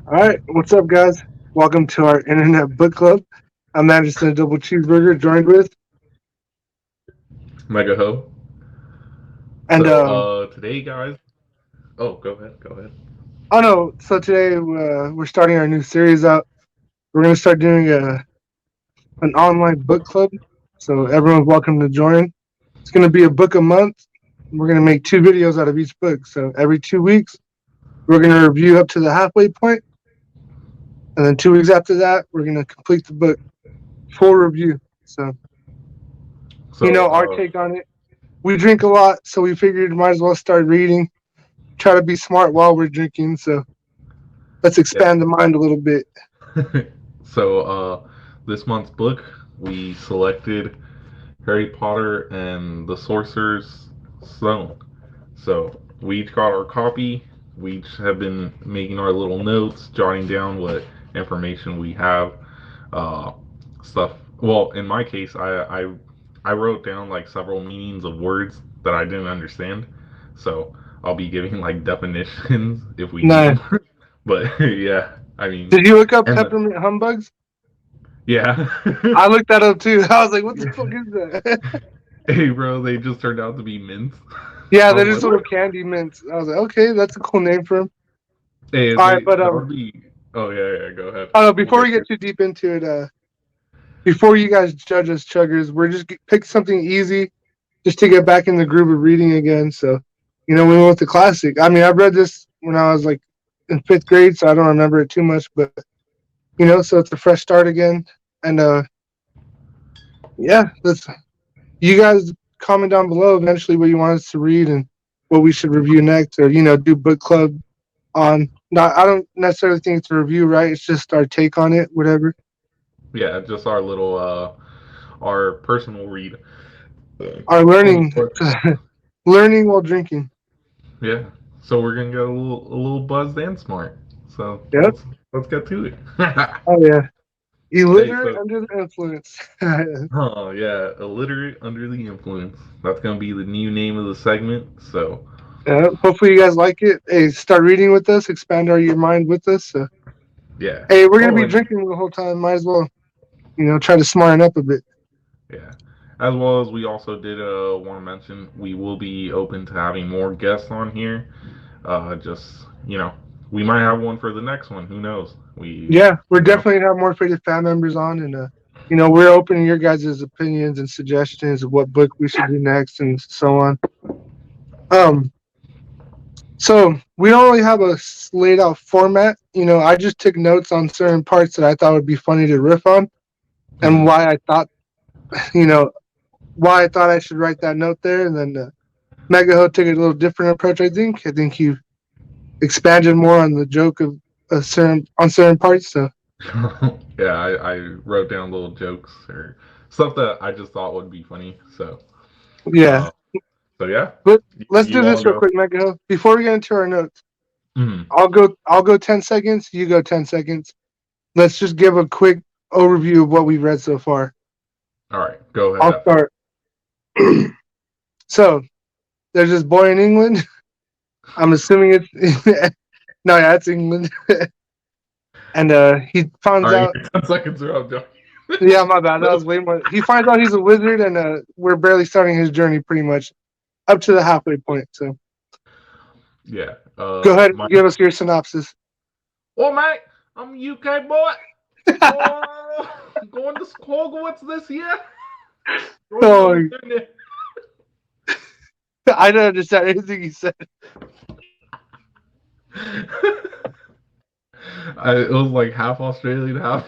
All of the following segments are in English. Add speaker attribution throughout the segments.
Speaker 1: All right, what's up, guys? Welcome to our internet book club. I'm Anderson Double Cheeseburger, joined with,
Speaker 2: Mega Ho.
Speaker 1: and
Speaker 2: Today, guys. Oh, go ahead. Go ahead.
Speaker 1: oh no, so today we're starting our new series out. We're gonna start doing an online book club, so everyone's welcome to join. It's gonna be a book a month. We're gonna make two videos out of each book. So every 2 weeks, we're gonna review up to the halfway point, and then 2 weeks after that, we're gonna complete the book, full review. So
Speaker 2: So,
Speaker 1: our take on it. We drink a lot, so we figured might as well start reading, try to be smart while we're drinking. So let's
Speaker 2: yeah.
Speaker 1: expand the mind a little bit.
Speaker 2: so, this month's book, we selected Harry Potter and the Sorcerer's Stone. So, we each got our copy. We each have been making our little notes, jotting down what information we have, uh, stuff. Well, in my case, I wrote down like several meanings of words that I didn't understand. So I'll be giving like definitions if we need
Speaker 1: Nice.
Speaker 2: them. But yeah, I mean,
Speaker 1: Did you look up
Speaker 2: and the,
Speaker 1: peppermint humbugs?
Speaker 2: yeah.
Speaker 1: I looked that up too. I was like, what the fuck is that?
Speaker 2: Hey, bro, they just turned out to be mints.
Speaker 1: Yeah,
Speaker 2: I
Speaker 1: they're
Speaker 2: was
Speaker 1: just
Speaker 2: like,
Speaker 1: little
Speaker 2: what?
Speaker 1: candy mints. I was like, okay, that's a cool name for them.
Speaker 2: Hey,
Speaker 1: All right,
Speaker 2: they
Speaker 1: but
Speaker 2: that would be. Oh yeah, yeah. Go ahead.
Speaker 1: I don't know.
Speaker 2: We'll
Speaker 1: Before we
Speaker 2: get
Speaker 1: get
Speaker 2: there.
Speaker 1: too deep into it, before you guys judge us chuggers, we're just pick something easy, just to get back in the groove of reading again. So, we went with the classic. I mean, I read this when I was like in fifth grade, so I don't remember it too much, but so it's a fresh start again. And yeah, let's you guys comment down below eventually what you want us to read and what we should review next, or do book club on. Not, I don't necessarily think it's a review, right? It's just our take on it, whatever.
Speaker 2: Yeah, just our little our personal read
Speaker 1: Our
Speaker 2: on the
Speaker 1: learning,
Speaker 2: book.
Speaker 1: learning while drinking.
Speaker 2: Yeah. So we're gonna get a little buzzed and smart. So
Speaker 1: Yep.
Speaker 2: let's get to it.
Speaker 1: Oh yeah.
Speaker 2: Hey,
Speaker 1: Illiterate
Speaker 2: so
Speaker 1: under the influence. Oh
Speaker 2: oh yeah, illiterate under the influence. That's gonna be the new name of the segment. So
Speaker 1: yeah. Hopefully you guys like it. Hey, start reading with us. Expand your mind with us.
Speaker 2: yeah.
Speaker 1: Hey, we're gonna
Speaker 2: Oh,
Speaker 1: be
Speaker 2: and
Speaker 1: drinking the whole time. Might as well, try to smarten up a bit.
Speaker 2: yeah. As well as we also did want to mention we will be open to having more guests on here. Just we might have one for the next one. Who knows?
Speaker 1: Yeah, we're
Speaker 2: You know.
Speaker 1: definitely gonna have more favorite fan members on, and we're open to your guys' opinions and suggestions of what book we should do next, and so on. Um, so we don't really have a laid out format. I just took notes on certain parts that I thought would be funny to riff on, and
Speaker 2: Mhm.
Speaker 1: you know, why I thought I should write that note there, and then Megaho took a little different approach. I think he expanded more on the joke of certain parts. So
Speaker 2: Yeah, I wrote down little jokes or stuff that I just thought would be funny.
Speaker 1: yeah,
Speaker 2: Uh, so yeah,
Speaker 1: but
Speaker 2: you,
Speaker 1: let's
Speaker 2: you
Speaker 1: do
Speaker 2: want
Speaker 1: this
Speaker 2: to
Speaker 1: real
Speaker 2: go?
Speaker 1: quick, Megaho. Before we get into our notes,
Speaker 2: Mhm.
Speaker 1: I'll go 10 seconds. You go 10 seconds. Let's just give a quick overview of what we've read so far.
Speaker 2: All right, go ahead
Speaker 1: I'll
Speaker 2: after.
Speaker 1: start. So there's this boy in England. I'm assuming it's no, yeah, it's England, and he
Speaker 2: All
Speaker 1: finds
Speaker 2: right,
Speaker 1: out.
Speaker 2: your 10 seconds are up, Joe.
Speaker 1: Yeah, my bad. That
Speaker 2: No.
Speaker 1: was way more. He finds out he's a wizard, and we're barely starting his journey, pretty much up to the halfway point. So
Speaker 2: Yeah.
Speaker 1: go ahead,
Speaker 2: My.
Speaker 1: give us your synopsis.
Speaker 2: Oh, mate, I'm a UK boy. Oh, going to Hogwarts this year. Going to
Speaker 1: Oh,
Speaker 2: learn
Speaker 1: I don't understand anything he said.
Speaker 2: it. It was like half Australian, half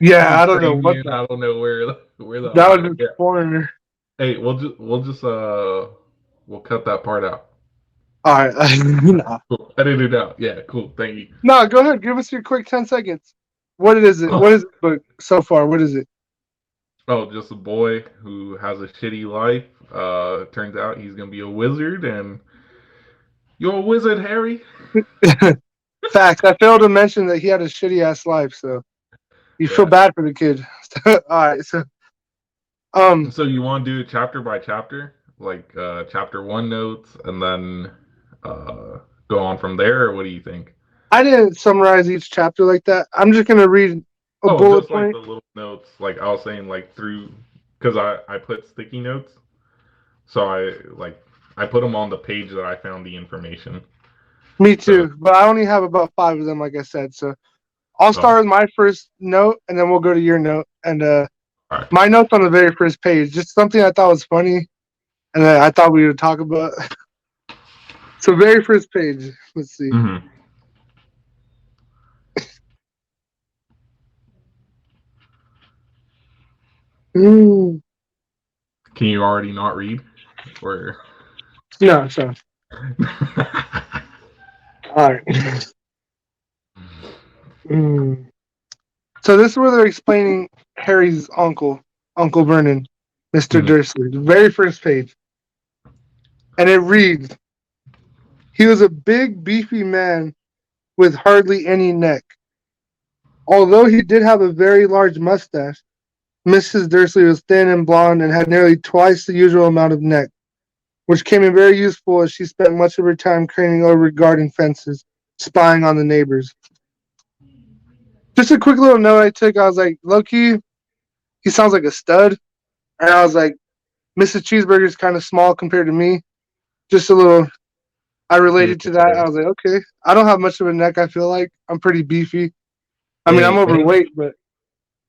Speaker 1: Yeah, I don't know what
Speaker 2: Ukrainian.
Speaker 1: the.
Speaker 2: I don't know where that
Speaker 1: That
Speaker 2: was
Speaker 1: was
Speaker 2: at.
Speaker 1: just
Speaker 2: Yeah.
Speaker 1: foreigner.
Speaker 2: Hey, we'll cut that part out.
Speaker 1: All right, nah.
Speaker 2: Cool. Edit it out. Yeah, cool. Thank you.
Speaker 1: No, go ahead. Give us your quick 10 seconds. What is it? What is it? But so far, what is it?
Speaker 2: Oh, just a boy who has a shitty life. Turns out he's gonna be a wizard, and you're a wizard, Harry.
Speaker 1: Facts. I failed to mention that he had a shitty ass life, so you feel
Speaker 2: Yeah.
Speaker 1: bad for the kid. All right, so um,
Speaker 2: So you want to do it chapter by chapter, like chapter one notes, and then uh, go on from there, or what do you think?
Speaker 1: I didn't summarize each chapter like that. I'm just gonna read a
Speaker 2: Oh,
Speaker 1: bullet
Speaker 2: just like
Speaker 1: point.
Speaker 2: the little notes, like I was saying, like through, because I put sticky notes, so I put them on the page that I found the information.
Speaker 1: Me
Speaker 2: So,
Speaker 1: too, but I only have about 5 of them, like I said. So I'll
Speaker 2: oh,
Speaker 1: start with my first note, and then we'll go to your note. And
Speaker 2: all right.
Speaker 1: my note's on the very first page, just something I thought was funny, and then I thought we would talk about. So very first page. Let's see.
Speaker 2: Mm-hmm.
Speaker 1: Mm,
Speaker 2: Can you already not read, or?
Speaker 1: no, sorry. All right. Mm. So this is where they're explaining Harry's uncle, Uncle Vernon, Mr.
Speaker 2: Mhm.
Speaker 1: Dursley, the very first page. And it reads, he was a big, beefy man with hardly any neck. Although he did have a very large mustache, Mrs. Dursley was thin and blonde and had nearly twice the usual amount of neck, which came in very useful as she spent much of her time craning over garden fences, spying on the neighbors. Just a quick little note I took, I was like, low-key, he sounds like a stud. And I was like, Mrs. Cheeseburger's kind of small compared to me. Just a little, I related to that. I
Speaker 2: Yeah.
Speaker 1: was like, okay, I don't have much of a neck, I feel like. I'm pretty beefy. I mean, I'm
Speaker 2: Hey,
Speaker 1: overweight, but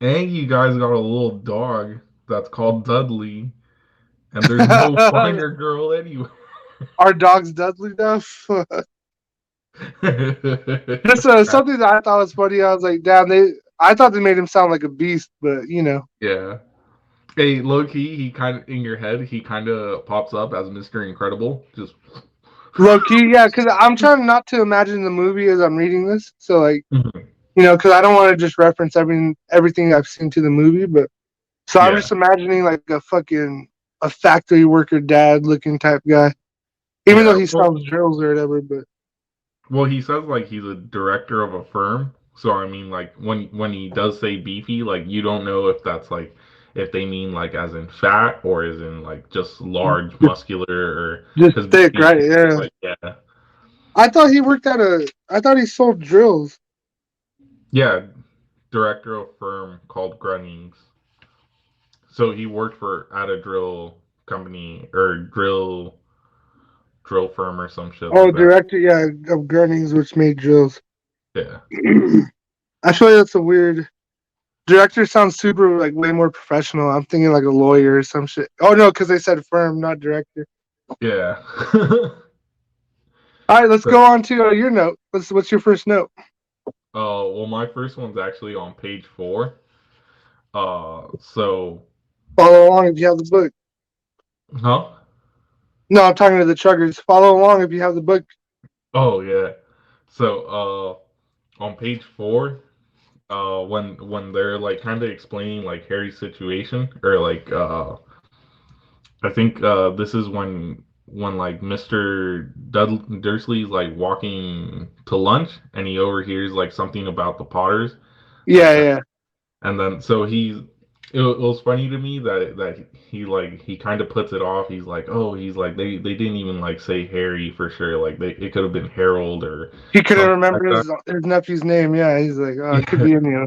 Speaker 2: and you guys got a little dog that's called Dudley, and there's no finer girl anywhere.
Speaker 1: our dog's Dudley now. Just something that I thought was funny. I was like, damn, I thought they made him sound like a beast, but
Speaker 2: Yeah. Hey, low key, he kind of in your head, he kind of pops up as Mr. Incredible. Just.
Speaker 1: low key, yeah. Because I'm trying not to imagine the movie as I'm reading this. So like,
Speaker 2: Mhm.
Speaker 1: because I don't want to just reference everything I've seen to the movie, but so I'm
Speaker 2: Yeah.
Speaker 1: just imagining like a factory worker dad looking type guy. Even though
Speaker 2: Yeah.
Speaker 1: he sells drills or whatever, but
Speaker 2: Well, he says like he's a director of a firm. So I mean, like when he does say beefy, like you don't know if that's like if they mean like as in fat or as in like just large,
Speaker 1: just
Speaker 2: muscular, or
Speaker 1: just
Speaker 2: because
Speaker 1: thick,
Speaker 2: beefy
Speaker 1: right? Yeah.
Speaker 2: like yeah,
Speaker 1: I thought he sold drills.
Speaker 2: yeah, director of a firm called Grunnings. So he worked for at a drill company or drill firm or some shit
Speaker 1: Oh,
Speaker 2: like that.
Speaker 1: director, yeah, of Gurnings, which made drills.
Speaker 2: Yeah.
Speaker 1: I feel like that's a weird. Director sounds super like way more professional. I'm thinking like a lawyer or some shit. Oh no, because they said firm, not director.
Speaker 2: Yeah.
Speaker 1: All right, let's
Speaker 2: So,
Speaker 1: go on to your note. What's your first note?
Speaker 2: well, my first one's actually on page 4. So,
Speaker 1: Follow along if you have the book.
Speaker 2: huh?
Speaker 1: No, I'm talking to the chuggers. Follow along if you have the book.
Speaker 2: Oh yeah. So, on page 4, when they're like kind of explaining like Harry's situation, or like I think this is when like Mr. Dursley's like walking to lunch and he overhears like something about the Potters, like
Speaker 1: Yeah,
Speaker 2: that.
Speaker 1: yeah.
Speaker 2: And then so it was funny to me that he kind of puts it off. He's like, oh, he's like they didn't even like say Harry for sure. Like it could have been Harold or
Speaker 1: He couldn't
Speaker 2: something like
Speaker 1: remember
Speaker 2: that.
Speaker 1: his nephew's name. Yeah, he's like, oh, it could
Speaker 2: Yeah.
Speaker 1: be any.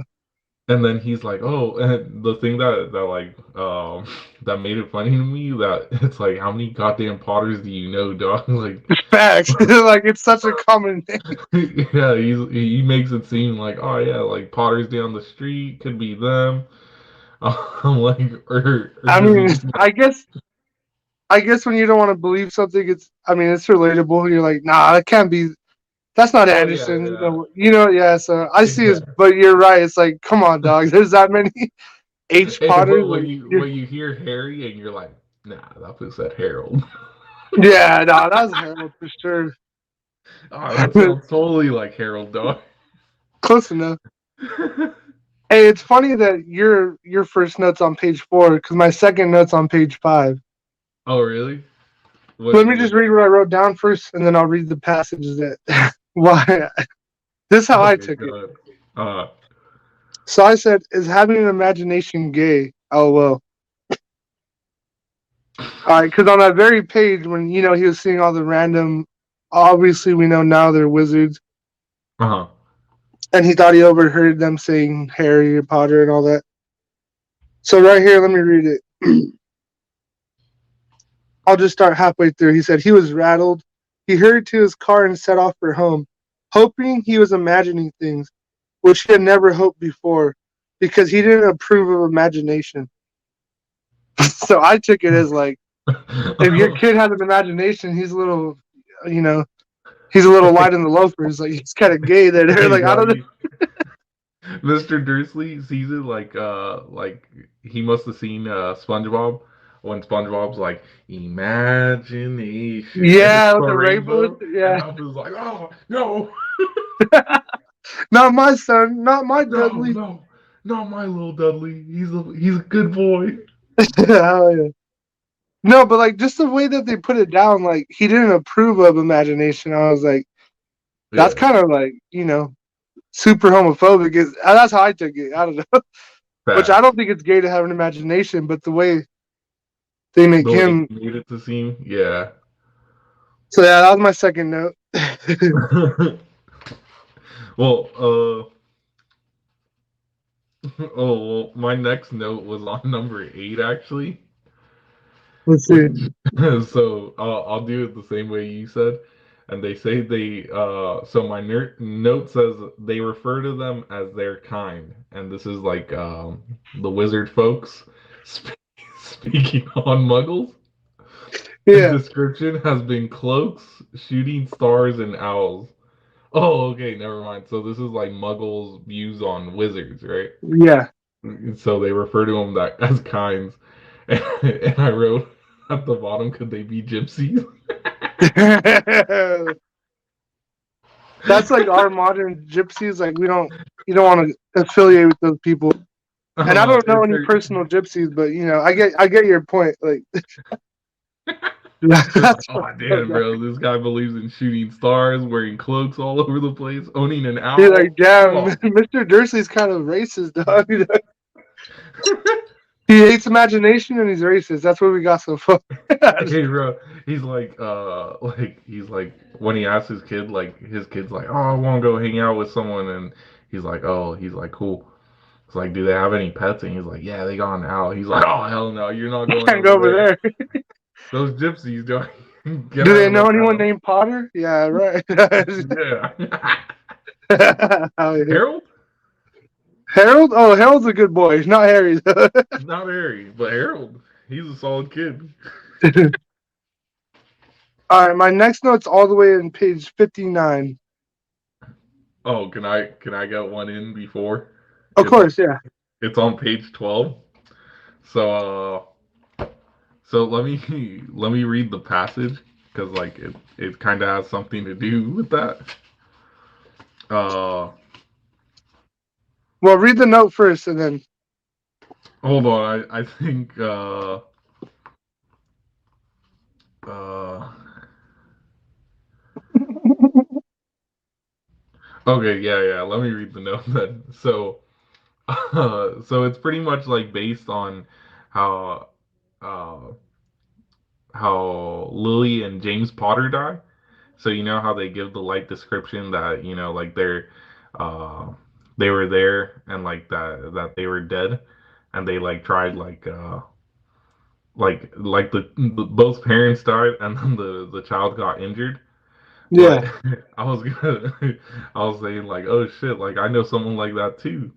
Speaker 2: And then he's like, oh, and the thing that like that made it funny to me that it's like how many goddamn Potters do you know, dog? Like
Speaker 1: Facts. Like it's such a common name.
Speaker 2: yeah, he makes it seem like oh yeah, like Potters down the street could be them. I'm like, or
Speaker 1: I
Speaker 2: does he
Speaker 1: mean,
Speaker 2: mean
Speaker 1: I guess when you don't want to believe something, it's relatable. You're like, nah, that can't be. That's not
Speaker 2: oh yeah,
Speaker 1: Anderson.
Speaker 2: yeah,
Speaker 1: Yeah. So I see his,
Speaker 2: yeah.
Speaker 1: but you're right. It's like, come on, dog. There's that many H
Speaker 2: And
Speaker 1: Potters.
Speaker 2: when
Speaker 1: Like,
Speaker 2: you when you hear Harry and you're like, nah, that was that Harold.
Speaker 1: yeah, no, that's Harold for sure.
Speaker 2: Oh, that sounds totally like Harold, dog.
Speaker 1: Close enough. Hey, it's funny that your first note's on page 4 because my second note's on page 5.
Speaker 2: Oh really?
Speaker 1: Let
Speaker 2: What
Speaker 1: me
Speaker 2: what
Speaker 1: just read what I wrote down first, and then I'll read the passages that why. This is how I
Speaker 2: okay,
Speaker 1: took it.
Speaker 2: good. Uh
Speaker 1: So I said, "Is having an imagination gay?" LOL. All right, because on that very page, when he was seeing all the random, obviously we know now they're wizards.
Speaker 2: Uh-huh.
Speaker 1: and he thought he overheard them saying Harry Potter and all that. So right here, let me read it. I'll just start halfway through. He said he was rattled. He hurried to his car and set off for home, hoping he was imagining things which he had never hoped before, because he didn't approve of imagination. So I took it as like, if your kid has an imagination, he's a little, you know, he's a little light in the loafers. Like he's kind of gay there. They're
Speaker 2: Hey,
Speaker 1: like, I
Speaker 2: bro,
Speaker 1: don't know.
Speaker 2: Mr. Dursley sees it like he must have seen SpongeBob when SpongeBob's like imagination and it's
Speaker 1: Yeah,
Speaker 2: the
Speaker 1: with the rainbows.
Speaker 2: rainbow and
Speaker 1: Yeah,
Speaker 2: Alpha's like, oh no,
Speaker 1: not my son, not my
Speaker 2: no,
Speaker 1: Dudley.
Speaker 2: no, not my little Dudley. He's a good boy.
Speaker 1: Hell yeah. No, but like just the way that they put it down, like he didn't approve of imagination. I was like, that's
Speaker 2: Yeah,
Speaker 1: kind of like, super homophobic. That's how I took it. I don't know. Which I
Speaker 2: facts.
Speaker 1: don't think it's gay to have an imagination, but the way they make
Speaker 2: The way
Speaker 1: him.
Speaker 2: he made it to seem, yeah.
Speaker 1: So yeah, that was my second note.
Speaker 2: Well, well, my next note was on number 8 actually.
Speaker 1: Let's see.
Speaker 2: Which so I'll do it the same way you said. And they say so my note says they refer to them as their kind, and this is like the wizard folks sp- speaking on muggles. The
Speaker 1: Yeah,
Speaker 2: description has been cloaks, shooting stars, and owls. Oh, okay, never mind. So this is like muggles' views on wizards, right?
Speaker 1: yeah.
Speaker 2: So they refer to them that as kinds. And I wrote at the bottom, could they be gypsies?
Speaker 1: That's like our modern gypsies. Like you don't want to affiliate with those people. And I don't know any
Speaker 2: They're,
Speaker 1: personal gypsies, but I get your point. Like
Speaker 2: they're like,
Speaker 1: that's
Speaker 2: oh
Speaker 1: fucked up.
Speaker 2: damn, bro, this guy believes in shooting stars, wearing cloaks all over the place, owning an
Speaker 1: You're like,
Speaker 2: owl. Come
Speaker 1: damn,
Speaker 2: on.
Speaker 1: Mr. Dursley's kind of racist, dog. He hates imagination and he's racist. That's what we got so far.
Speaker 2: Hey, bro, he's like when he asks his kid, like his kid's like, oh, I want to go hang out with someone, and he's like, cool. It's like, do they have any pets? And he's like, yeah, they got an owl. He's like, oh hell no, you're not going
Speaker 1: Can't go
Speaker 2: over
Speaker 1: over
Speaker 2: there.
Speaker 1: there.
Speaker 2: Those gypsies, do get
Speaker 1: Do
Speaker 2: out
Speaker 1: they
Speaker 2: of
Speaker 1: know
Speaker 2: the
Speaker 1: anyone
Speaker 2: house.
Speaker 1: named Potter? Yeah, right.
Speaker 2: Yeah.
Speaker 1: Oh, yeah.
Speaker 2: Harold?
Speaker 1: Harold? Oh, Harold's a good boy. Not Harry.
Speaker 2: Not Harry, but Harold. He's a solid kid.
Speaker 1: All right, my next note's all the way in page 59.
Speaker 2: Oh, can I get one in before?
Speaker 1: Of
Speaker 2: It's
Speaker 1: course, yeah.
Speaker 2: it's on page 12. So so let me read the passage because like it kind of has something to do with that. Uh,
Speaker 1: Well, read the note first, and then.
Speaker 2: hold on. I think uh okay, yeah. Let me read the note then. So so it's pretty much like based on how uh how Lily and James Potter die. So you know how they give the light description that like uh they were there and like that they were dead and they like tried like the both parents died and then the child got injured. But
Speaker 1: Yeah.
Speaker 2: I was gonna I was saying like, oh shit, like I know someone like that too.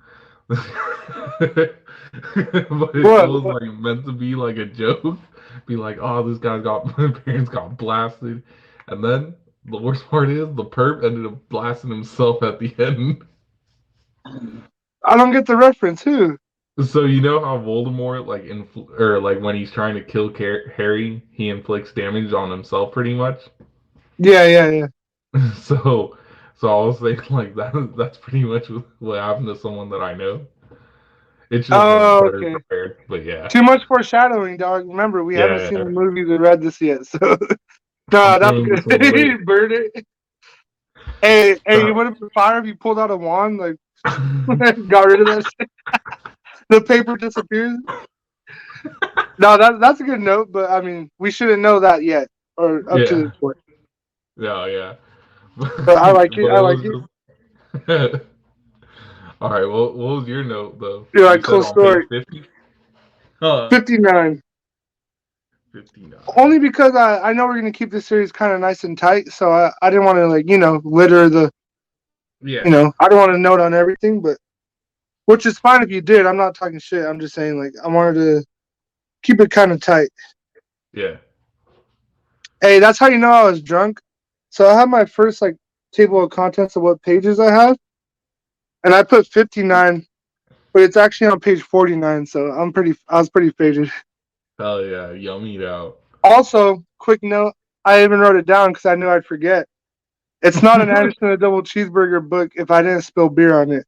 Speaker 2: But it
Speaker 1: What?
Speaker 2: was
Speaker 1: What?
Speaker 2: like meant to be like a joke. Be like, oh, this guy got my parents got blasted, and then the worst part is the perp ended up blasting himself at the end.
Speaker 1: I don't get the reference. Who?
Speaker 2: So you know how Voldemort or like when he's trying to kill Harry, he inflicts damage on himself pretty much.
Speaker 1: Yeah, yeah, yeah.
Speaker 2: So so I was saying like that's pretty much what happened to someone that I know. It should have been
Speaker 1: Oh,
Speaker 2: better
Speaker 1: okay.
Speaker 2: prepared, but yeah.
Speaker 1: Too much foreshadowing, dog. Remember, we haven't
Speaker 2: Yeah,
Speaker 1: seen the
Speaker 2: yeah.
Speaker 1: movies or read this yet, so.
Speaker 2: I'm
Speaker 1: Nah, that's
Speaker 2: throwing
Speaker 1: good.
Speaker 2: this one away.
Speaker 1: Burn it. Hey, you
Speaker 2: Stop.
Speaker 1: would have been fire if you pulled out a wand, like, got rid of that shit. The paper disappears. No, that's a good note, but I mean, we shouldn't know that yet, or up to
Speaker 2: Yeah,
Speaker 1: this point.
Speaker 2: yeah.
Speaker 1: But I like it.
Speaker 2: But
Speaker 1: I like it.
Speaker 2: All right. Well, what was your note though?
Speaker 1: You're
Speaker 2: You
Speaker 1: like,
Speaker 2: said
Speaker 1: cool
Speaker 2: on page
Speaker 1: story.
Speaker 2: 50. 59.
Speaker 1: Only because I know we're gonna keep this series kind of nice and tight, so I didn't want to litter the
Speaker 2: Yeah.
Speaker 1: I don't want to note on everything, but which is fine if you did. I'm not talking shit. I'm just saying I wanted to keep it kind of tight.
Speaker 2: Yeah.
Speaker 1: Hey, that's how you know I was drunk. So I have my first table of contents of what pages I have, and I put 59, but it's actually on page 49. So I was pretty faded.
Speaker 2: Hell yeah. Yummied out.
Speaker 1: Also, quick note, I even wrote it down because I knew I'd forget. It's not an Anderson a double cheeseburger book if I didn't spill beer on it.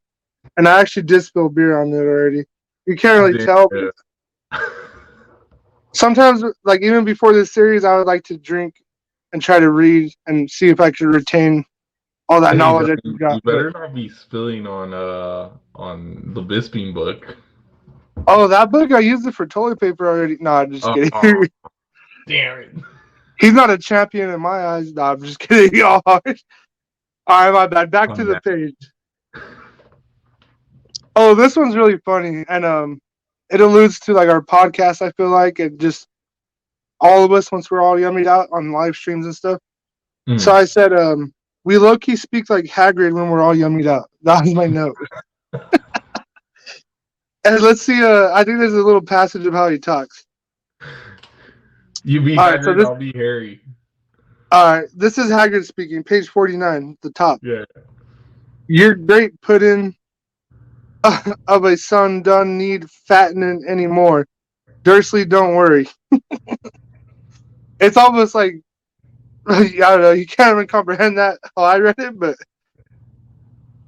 Speaker 1: And I actually did spill beer on it already. You can't really tell, but sometimes, even before this series, I would like to drink and try to read and see if I could retain all that
Speaker 2: Hey,
Speaker 1: knowledge
Speaker 2: dog,
Speaker 1: I just got.
Speaker 2: you better not be spilling on the Bisping book.
Speaker 1: Oh, that book, I used it for toilet paper already. No, I'm just kidding.
Speaker 2: Damn it.
Speaker 1: He's not a champion in my eyes. No, I'm just kidding. All right, my bad. Back to
Speaker 2: I'm
Speaker 1: the
Speaker 2: mad.
Speaker 1: page. Oh, this one's really funny, and it alludes to our podcast. I feel like, and just all of us once we're all yummied out on live streams and stuff. So I said, we low key speak like Hagrid when we're all yummied out. That was my note. And let's see. I think there's a little passage of how he talks.
Speaker 2: You be
Speaker 1: All right, so
Speaker 2: Hagrid,
Speaker 1: this.
Speaker 2: I'll be Harry.
Speaker 1: All right, this is Hagrid speaking, page 49, the top.
Speaker 2: Yeah.
Speaker 1: Your great pudding of a son done need fattening anymore. Dursley, don't worry. It's almost like I don't know. You can't even comprehend that how I read it, but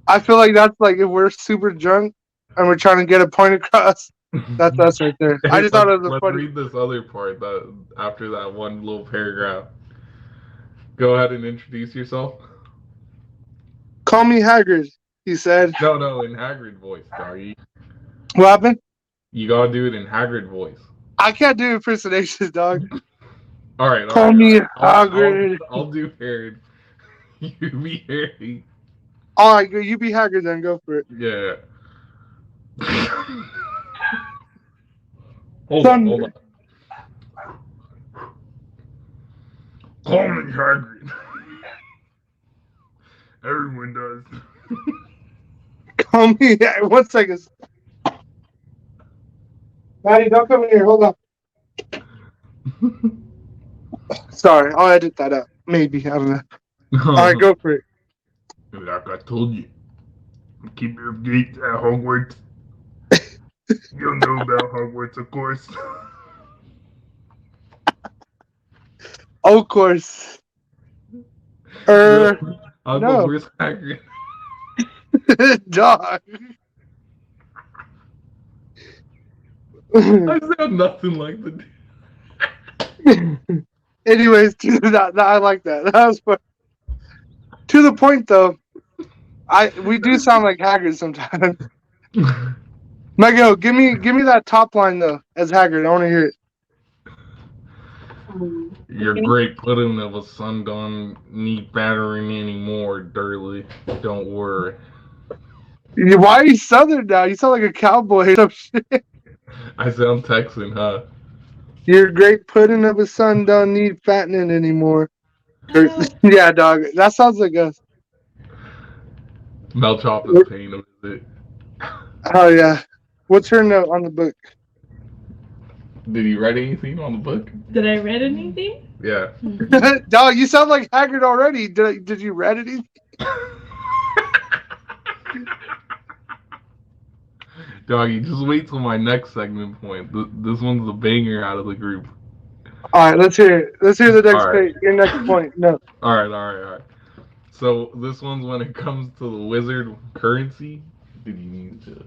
Speaker 1: I feel like that's if we're super drunk and we're trying to get a point across. That's us right there. I
Speaker 2: Hey,
Speaker 1: just thought
Speaker 2: let's
Speaker 1: it was a
Speaker 2: let's
Speaker 1: funny.
Speaker 2: read this other part that after that one little paragraph. Go ahead and introduce yourself.
Speaker 1: Call me Hagrid, he said.
Speaker 2: No, in Hagrid voice, doggy.
Speaker 1: What happened?
Speaker 2: You gotta do it in Hagrid voice.
Speaker 1: I can't do impersonations, dog.
Speaker 2: All right.
Speaker 1: Call me
Speaker 2: I'll
Speaker 1: Hagrid.
Speaker 2: I'll do Harry. You be Harry.
Speaker 1: All right, you be Hagrid then. Go for it.
Speaker 2: Yeah. Hold on. Call me Hagrid. Everyone does.
Speaker 1: Call me. 1 second. Maddie, don't come in here. Hold on. Sorry, I'll edit that out. Maybe. I don't know. All right, go for it.
Speaker 2: Like I told you, keep your gates at Hogwarts. You know about Hogwarts, of course.
Speaker 1: Of course.
Speaker 2: I'll
Speaker 1: No.
Speaker 2: go, where's Hagrid?
Speaker 1: Dog.
Speaker 2: I sound nothing like the.
Speaker 1: Anyways, I like that. That was fun. To the point, though. We do sound like Hagrid sometimes. Mego, give me that top line though as Hagrid. I want to hear it.
Speaker 2: Your great pudding of a son don't need battering anymore, Durley. Don't worry.
Speaker 1: Why are you Southern now? You sound like a cowboy or some shit.
Speaker 2: I sound Texan, huh?
Speaker 1: Your great pudding of a son don't need fattening anymore. Yeah, dog. That sounds like us.
Speaker 2: Mel Chop is paying a visit.
Speaker 1: Oh yeah. What's her note on the book?
Speaker 2: Did he write anything on the book?
Speaker 3: Did I read anything?
Speaker 2: Yeah.
Speaker 1: Dog, you sound like Hagrid already. Did you read anything?
Speaker 2: Doggy, just wait till my next segment point. This one's the banger out of the group.
Speaker 1: All right, let's hear it. Let's hear the next page. Your next point. No.
Speaker 2: All right. So this one's when it comes to the wizard currency. Did you need to?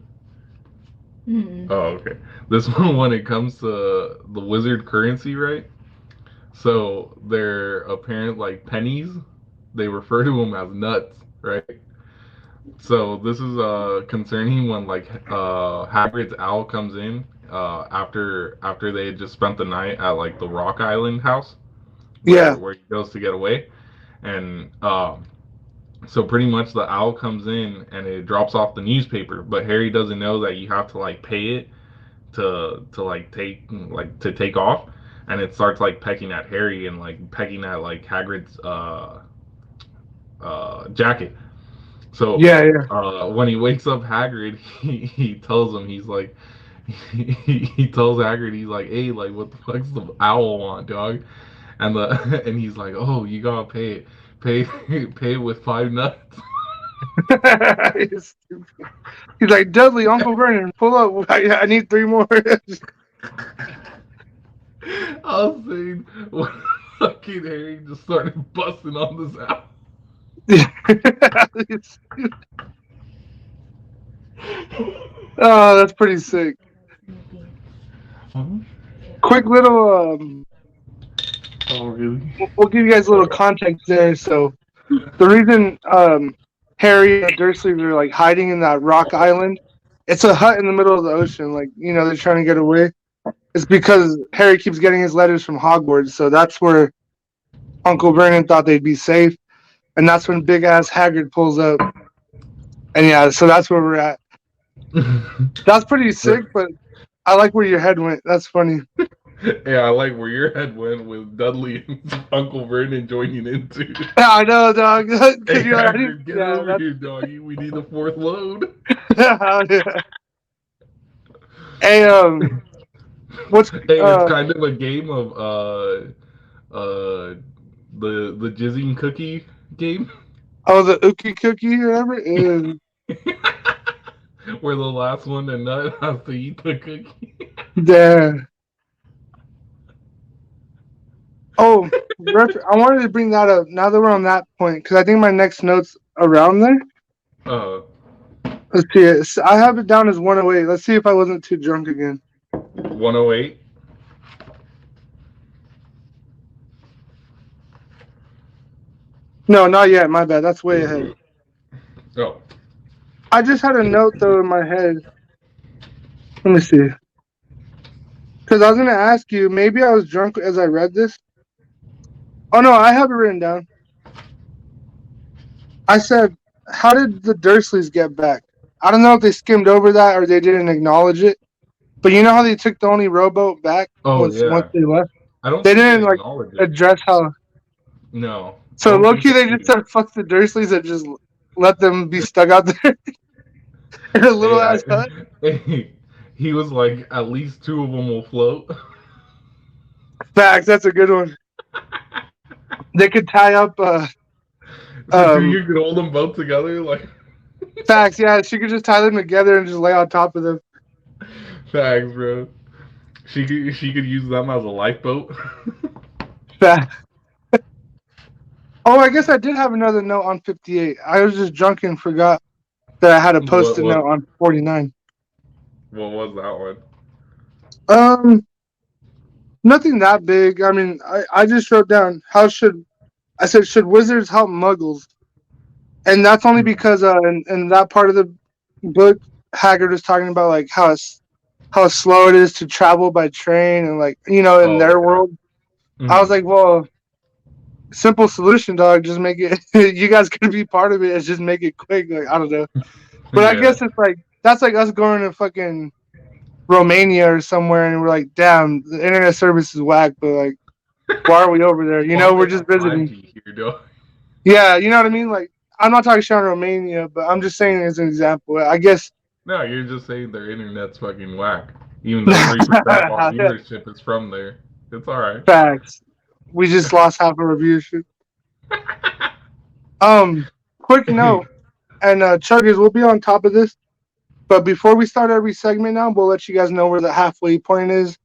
Speaker 2: Oh, okay. This one when it comes to the wizard currency, right? So they're apparent pennies. They refer to them as nuts, right? So this is concerning when Hagrid's owl comes in after they had just spent the night at the Rock Island house, where he goes to get away, and So pretty much the owl comes in and it drops off the newspaper, but Harry doesn't know that you have to like pay it to like take off, and it starts like pecking at Harry and like pecking at like Hagrid's jacket. So
Speaker 1: Yeah, yeah.
Speaker 2: when he wakes up Hagrid, he tells him he's like he tells Hagrid he's like, hey, like what the fuck's the owl want, dog? And the and he's like, oh, you gotta pay it, pay pay it with 5 nuts.
Speaker 1: He's like, Dudley, Uncle Vernon, pull up. I need 3 more.
Speaker 2: I was saying, when fucking Harry just started busting on this owl.
Speaker 1: Oh, that's pretty sick. Quick little,
Speaker 2: Oh, really?
Speaker 1: we'll give you guys a little context there. So, the reason Harry and the Dursleys are like hiding in that rock island, it's a hut in the middle of the ocean. Like, they're trying to get away. It's because Harry keeps getting his letters from Hogwarts. So that's where Uncle Vernon thought they'd be safe. And that's when big ass Hagrid pulls up. And yeah, so that's where we're at. That's pretty sick, but I like where your head went. That's funny.
Speaker 2: Yeah, I like where your head went with Dudley and Uncle Vernon joining in too.
Speaker 1: Yeah, I know, dog.
Speaker 2: Hey, Hagrid, get over here, doggy. We need a 4th load.
Speaker 1: Yeah. Hey, what's
Speaker 2: it's kind of a game of the jizzing cookie game.
Speaker 1: Oh, the Ookie Cookie or whatever?
Speaker 2: Where the last one to nut has to eat the cookie.
Speaker 1: Yeah. Oh, I wanted to bring that up now that we're on that point, because I think my next note's around there. Let's see it. I have it down as 108. Let's see if I wasn't too drunk again.
Speaker 2: 108?
Speaker 1: No, not yet. My bad. That's way ahead.
Speaker 2: Oh.
Speaker 1: I just had a note, though, in my head. Let me see. Because I was going to ask you, maybe I was drunk as I read this. Oh, no, I have it written down. I said, how did the Dursleys get back? I don't know if they skimmed over that or they didn't acknowledge it. But you know how they took the only rowboat back once they left? They didn't like address how.
Speaker 2: No.
Speaker 1: So low-key, they just said fuck the Dursleys and just let them be stuck out there in a little ass hut.
Speaker 2: He was like, at least 2 of them will float.
Speaker 1: Facts, that's a good one. They could tie up.
Speaker 2: So you could hold them both together, like.
Speaker 1: Facts, yeah. She could just tie them together and just lay on top of them.
Speaker 2: Facts, bro. She could use them as a lifeboat.
Speaker 1: Facts. Oh, I guess I did have another note on 58. I was just drunk and forgot that I had a post-it note on 49.
Speaker 2: What was that
Speaker 1: one? Nothing that big. I mean, I just wrote down should wizards help muggles? And that's only because in that part of the book, Hagrid was talking about like how slow it is to travel by train and like, in their world. Mm-hmm. I was like, well, simple solution, dog. Just make it. You guys could be part of it. And just make it quick. Like, I don't know. But I guess it's like that's like us going to fucking Romania or somewhere, and we're like, damn, the internet service is whack. But like, why are we over there? We're just visiting. Here, yeah, you know what I mean. Like, I'm not talking shit on Romania, but I'm just saying as an example. I guess.
Speaker 2: No, you're just saying their internet's fucking whack. Even though 3% of our viewership is from there, it's all right.
Speaker 1: Facts. We just lost half of our viewership. Quick note, and Chuggers, we'll be on top of this. But before we start every segment now, we'll let you guys know where the halfway point is.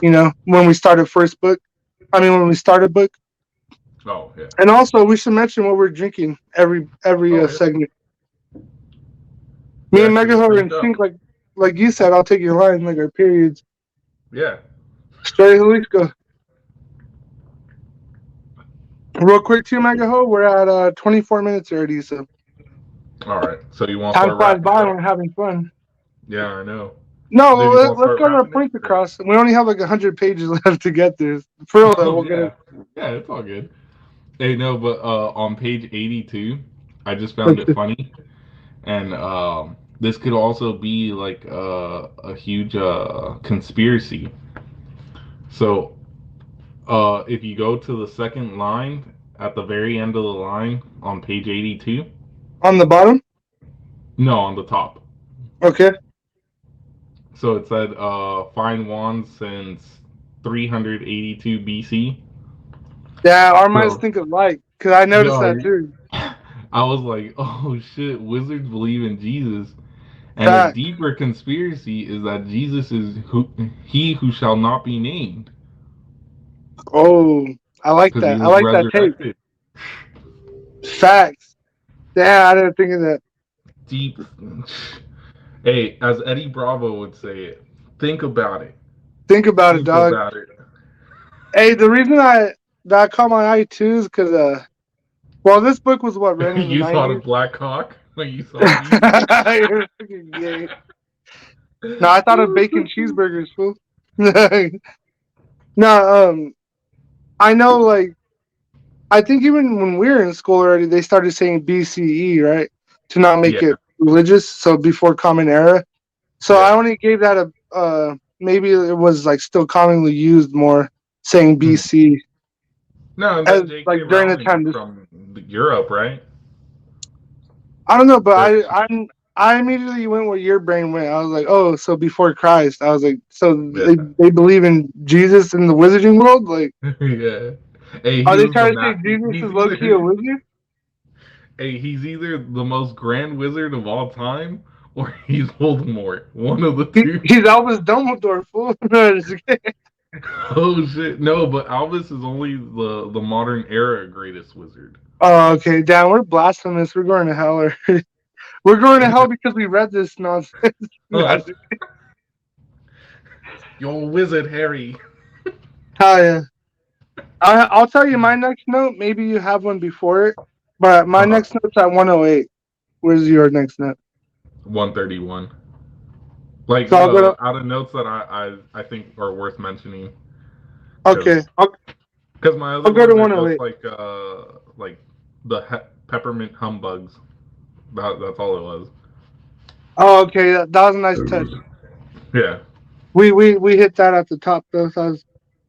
Speaker 1: When we start a first book. When we start a book.
Speaker 2: Oh, yeah.
Speaker 1: And also, we should mention what we're drinking every segment. Me and Megaho are in sync, like you said. I'll take your line, like our periods.
Speaker 2: Yeah.
Speaker 1: Straight Jalisco. Real quick, too, Megaho. We're at 24 minutes already, so.
Speaker 2: All right. So you want to
Speaker 1: time flies by when we're having fun.
Speaker 2: Yeah, I know.
Speaker 1: No, let's get our points across. We only have like 100 pages left to get there. For real, though, we'll get it.
Speaker 2: Yeah, it's all good. Hey, no, but on page 82, I just found it funny, and this could also be like a huge conspiracy. So, if you go to the second line at the very end of the line on page 82,
Speaker 1: On the bottom?
Speaker 2: no, on the top.
Speaker 1: Okay.
Speaker 2: So it said fine wands since 382 BC.
Speaker 1: Yeah, our minds
Speaker 2: So,
Speaker 1: think alike. Because I noticed
Speaker 2: yo,
Speaker 1: that too.
Speaker 2: I was like, oh shit, wizards believe in Jesus. And a
Speaker 1: Fact.
Speaker 2: deeper conspiracy is that Jesus is he who shall not be named
Speaker 1: Oh, I like
Speaker 2: because he
Speaker 1: that. I
Speaker 2: was
Speaker 1: like that take.
Speaker 2: resurrected.
Speaker 1: Facts. Yeah, I didn't think of that.
Speaker 2: Deep. Hey, as Eddie Bravo would say it, think about it.
Speaker 1: Think about it,
Speaker 2: Think
Speaker 1: dog.
Speaker 2: about it.
Speaker 1: Hey, the reason I caught my eye too is because well, this book was what written in the
Speaker 2: You saw the
Speaker 1: 90s.
Speaker 2: Black Hawk when you saw Jesus.
Speaker 1: You're fucking gay. No, I thought of bacon cheeseburgers, fool. No, I know, like, I think even when we were in school already, they started saying BCE, right? To not make
Speaker 2: Yeah,
Speaker 1: it religious, so before Common Era. So I
Speaker 2: yeah.
Speaker 1: only gave that maybe it was like still commonly used more saying
Speaker 2: Mhm.
Speaker 1: BC
Speaker 2: No, and
Speaker 1: as
Speaker 2: then J.K.
Speaker 1: like during the
Speaker 2: Rowling is
Speaker 1: time.
Speaker 2: from Europe, right?
Speaker 1: I don't know, but
Speaker 2: Or
Speaker 1: I immediately went where your brain went. I was like, oh, so before Christ. I was like, so
Speaker 2: yeah,
Speaker 1: they believe in Jesus in the wizarding world? Like,
Speaker 2: yeah. Hey,
Speaker 1: are
Speaker 2: he
Speaker 1: they
Speaker 2: was the
Speaker 1: trying to say
Speaker 2: ma-
Speaker 1: Jesus
Speaker 2: He's
Speaker 1: is low key a
Speaker 2: either
Speaker 1: wizard?
Speaker 2: hey, he's either the most grand wizard of all time or he's Voldemort. One of the two.
Speaker 1: He's Albus Dumbledore, fool.
Speaker 2: Oh shit! No, but Albus is only the modern era greatest wizard.
Speaker 1: Oh, okay, damn, we're blasphemous. We're going to hell. Or we're going to hell because we read this nonsense.
Speaker 2: Oh, you're a wizard, Harry.
Speaker 1: Hell yeah. I'll tell you my next note. Maybe you have one before it, but my
Speaker 2: Uh-huh.
Speaker 1: next note's at 108. Where's your next note?
Speaker 2: 131. Like
Speaker 1: So I'll go to.
Speaker 2: out of notes that I think are worth mentioning because
Speaker 1: Okay,
Speaker 2: my
Speaker 1: I'll
Speaker 2: other
Speaker 1: go to
Speaker 2: ones are just
Speaker 1: 108.
Speaker 2: like the peppermint humbugs. That's all it was.
Speaker 1: Oh, okay, that was a nice touch.
Speaker 2: Yeah.
Speaker 1: We hit that at the top though. So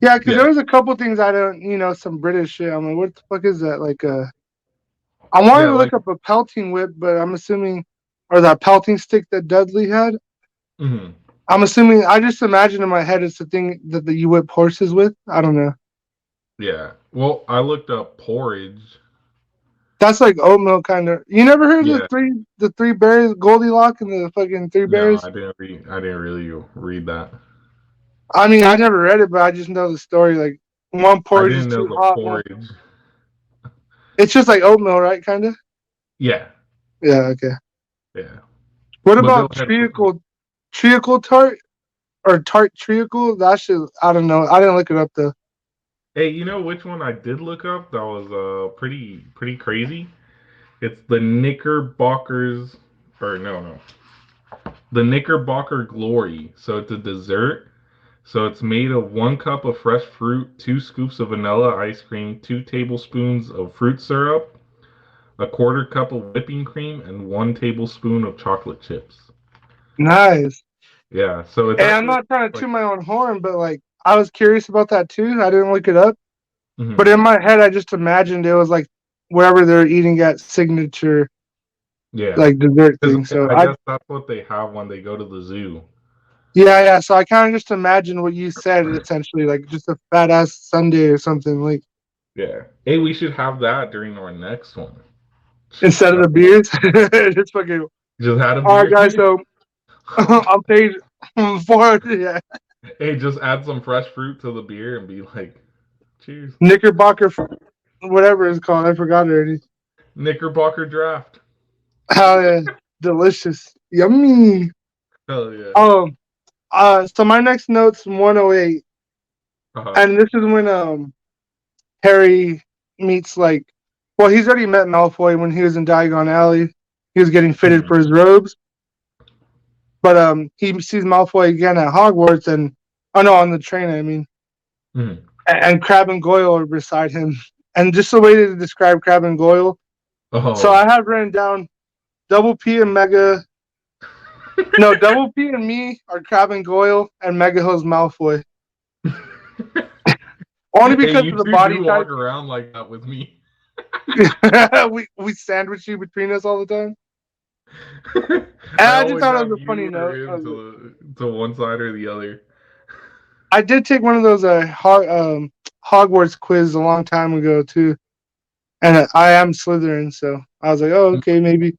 Speaker 1: yeah, because
Speaker 2: Yeah.
Speaker 1: there was a couple things I don't, some British shit. I'm like, what the fuck is that? Like, I wanted
Speaker 2: Yeah.
Speaker 1: to look
Speaker 2: Like.
Speaker 1: up a pelting whip, but I'm assuming, or that pelting stick that Dudley had.
Speaker 2: Mhm.
Speaker 1: I'm assuming. I just imagine in my head it's the thing that you whip horses with. I don't know.
Speaker 2: Yeah. Well, I looked up porridge.
Speaker 1: That's like oatmeal kind of. You never heard of
Speaker 2: Yeah.
Speaker 1: the three bears, Goldilocks and the fucking three
Speaker 2: No,
Speaker 1: bears?
Speaker 2: I didn't really read that.
Speaker 1: I mean, I never read it, but I just know the story. Like one
Speaker 2: I
Speaker 1: porridge is
Speaker 2: didn't know
Speaker 1: too
Speaker 2: the
Speaker 1: hot. One,
Speaker 2: porridge.
Speaker 1: it's just like oatmeal, right? Kind of.
Speaker 2: Yeah.
Speaker 1: Yeah. Okay.
Speaker 2: Yeah.
Speaker 1: What
Speaker 2: But go
Speaker 1: about
Speaker 2: ahead.
Speaker 1: treacle tart or tart treacle? That shit. I don't know. I didn't look it up though.
Speaker 2: Hey, you know which one I did look up that was pretty crazy? It's the Knickerbockers or no. The Knickerbocker Glory. So it's a dessert. So it's made of 1 cup of fresh fruit, 2 scoops of vanilla ice cream, 2 tablespoons of fruit syrup, a 1/4 cup of whipping cream, and 1 tablespoon of chocolate chips.
Speaker 1: Nice.
Speaker 2: Yeah, so it's
Speaker 1: And I'm
Speaker 2: actually
Speaker 1: not trying to
Speaker 2: like
Speaker 1: toot my own horn, but like I was curious about that too. I didn't look it up, but
Speaker 2: mhm.
Speaker 1: in my head, I just imagined it was like wherever they're eating at signature
Speaker 2: Yeah,
Speaker 1: like dessert
Speaker 2: because
Speaker 1: thing. So
Speaker 2: I guess that's what they have when they go to the zoo.
Speaker 1: yeah. So I kind of just imagined what you said, essentially, like just a fat ass Sunday or something, like
Speaker 2: Yeah. Hey, we should have that during our next one.
Speaker 1: instead of
Speaker 2: That's
Speaker 1: the beers. Just fucking.
Speaker 2: just had a
Speaker 1: All right,
Speaker 2: beer.
Speaker 1: guys. So on page 4, yeah,
Speaker 2: Hey, just add some fresh fruit to the beer and be like, cheers.
Speaker 1: Knickerbocker, whatever it's called. I forgot already.
Speaker 2: Knickerbocker draft.
Speaker 1: Hell yeah, delicious, yummy.
Speaker 2: Hell yeah.
Speaker 1: Um, so my next note's 108,
Speaker 2: Uh-huh.
Speaker 1: and this is when Harry meets well, he's already met Malfoy when he was in Diagon Alley. He was getting fitted
Speaker 2: Mhm.
Speaker 1: for his robes, but he sees Malfoy again at Hogwarts, and oh no, on the train, I mean,
Speaker 2: Mhm.
Speaker 1: and Crab and Goyle are beside him. And just the way to describe Crab and Goyle, So I have written down Double P and Mega. No, Double P and me are Crab and Goyle, and Mega Hill's Malfoy. Only
Speaker 2: Hey,
Speaker 1: because
Speaker 2: you
Speaker 1: of the
Speaker 2: two
Speaker 1: body
Speaker 2: do
Speaker 1: type.
Speaker 2: walk around like that with me.
Speaker 1: we sandwich you between us all the time. And
Speaker 2: I
Speaker 1: I just
Speaker 2: always
Speaker 1: thought it
Speaker 2: have
Speaker 1: was a funny
Speaker 2: you or
Speaker 1: note.
Speaker 2: him to one side or the other.
Speaker 1: I did take one of those Hogwarts quiz a long time ago too, and I am Slytherin, so I was like, oh, okay, maybe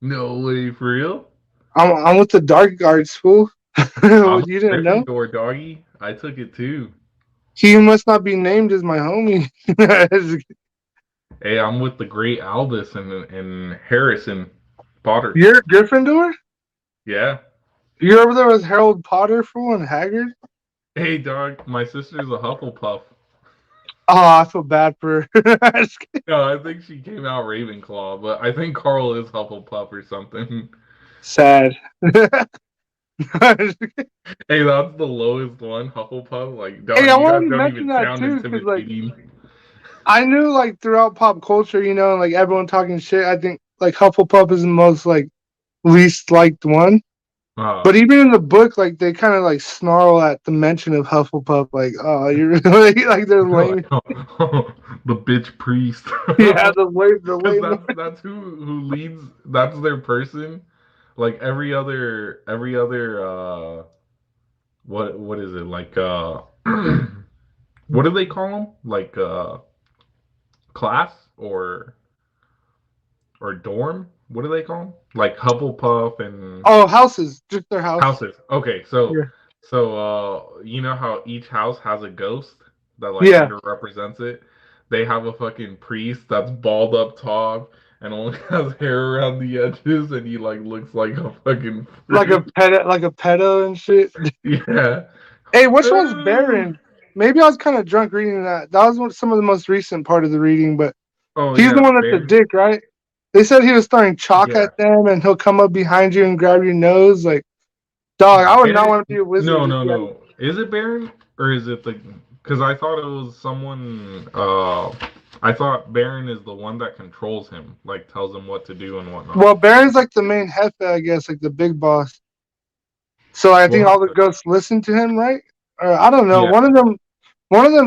Speaker 2: No way, for real?
Speaker 1: I'm with the Dark Guards, fool.
Speaker 2: I'm
Speaker 1: You didn't know?
Speaker 2: Gryffindor, doggy. I took it too.
Speaker 1: He must not be named as my homie.
Speaker 2: Hey, I'm with the great Albus and Harrison Potter.
Speaker 1: You're Gryffindor?
Speaker 2: Yeah.
Speaker 1: You're over there with Harold Potter, fool, and Haggard?
Speaker 2: Hey, dog. My sister's a Hufflepuff.
Speaker 1: Oh, I feel bad for her.
Speaker 2: No, I think she came out Ravenclaw, but I think Carl is Hufflepuff or something.
Speaker 1: Sad.
Speaker 2: Hey, that's the lowest one, Hufflepuff. Like,
Speaker 1: Hey,
Speaker 2: dog,
Speaker 1: I
Speaker 2: you guys
Speaker 1: wanted to
Speaker 2: don't
Speaker 1: mention
Speaker 2: even
Speaker 1: that
Speaker 2: sound
Speaker 1: too, because like
Speaker 2: intimidating.
Speaker 1: I knew like throughout pop culture, like everyone talking shit. I think like Hufflepuff is the most like least liked one.
Speaker 2: Uh,
Speaker 1: But even in the book, like they kind of like snarl at the mention of Hufflepuff, like, "Oh, you're really like they're
Speaker 2: like,
Speaker 1: lame."
Speaker 2: the bitch priest.
Speaker 1: Yeah, the
Speaker 2: Because
Speaker 1: lame.
Speaker 2: that's who leads. That's their person. Like every other what is it like what do they call them, like class or dorm, what do they call them, like Hufflepuff and
Speaker 1: Oh, houses, just their house.
Speaker 2: houses. Okay, so
Speaker 1: Yeah,
Speaker 2: you know how each house has a ghost that like
Speaker 1: yeah,
Speaker 2: kind of represents it. They have a fucking priest that's bald up top and only has hair around the edges, and he like looks like a fucking fruit.
Speaker 1: like a pedo and shit.
Speaker 2: Yeah.
Speaker 1: Hey, which one's Baron? Maybe I was kind of drunk reading that. That was some of the most recent part of the reading, but
Speaker 2: Oh
Speaker 1: he's the
Speaker 2: yeah,
Speaker 1: one that's a
Speaker 2: Baron.
Speaker 1: dick, right? They said he was throwing chalk
Speaker 2: Yeah.
Speaker 1: at them, and he'll come up behind you and grab your nose. Like, dog, I would not
Speaker 2: Baron.
Speaker 1: want to be a wizard
Speaker 2: No,
Speaker 1: if
Speaker 2: no,
Speaker 1: you had.
Speaker 2: no. Is it Baron or is it the? Because I thought it was someone. I thought Baron is the one that controls him, like tells him what to do and whatnot.
Speaker 1: Well, Baron's like the main hefe, I guess, like the big boss. So I think
Speaker 2: Well,
Speaker 1: all the ghosts listen to him, right? Or I don't know.
Speaker 2: yeah,
Speaker 1: One of them's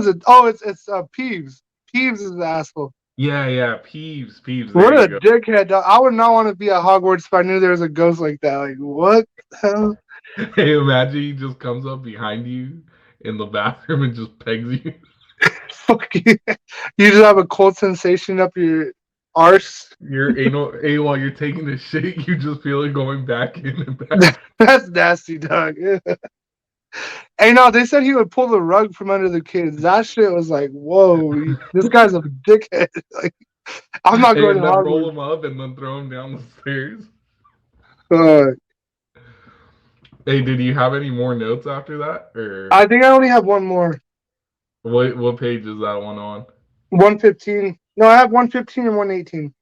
Speaker 1: it's Peeves. Peeves is the asshole.
Speaker 2: yeah. Peeves. There
Speaker 1: What
Speaker 2: you
Speaker 1: a
Speaker 2: go.
Speaker 1: dickhead! Dog. I would not want to be at Hogwarts if I knew there was a ghost like that. Like, what the hell?
Speaker 2: Hey, imagine he just comes up behind you in the bathroom and just pegs you.
Speaker 1: Fuck you. You just have a cold sensation up your arse.
Speaker 2: Your anal. Hey, while you're taking the shit, you just feel it going back in and back.
Speaker 1: That's nasty, dog. Hey, no, they said he would pull the rug from under the kids. That shit was like, whoa, this guy's a dickhead. Like, I'm not
Speaker 2: Hey,
Speaker 1: going to
Speaker 2: and then roll
Speaker 1: Hogwarts.
Speaker 2: him up and then throw him down the stairs.
Speaker 1: Uh,
Speaker 2: Hey, did you have any more notes after that, or
Speaker 1: I think I only have one more.
Speaker 2: what page is that one on?
Speaker 1: 115. No, I have 115 and 118.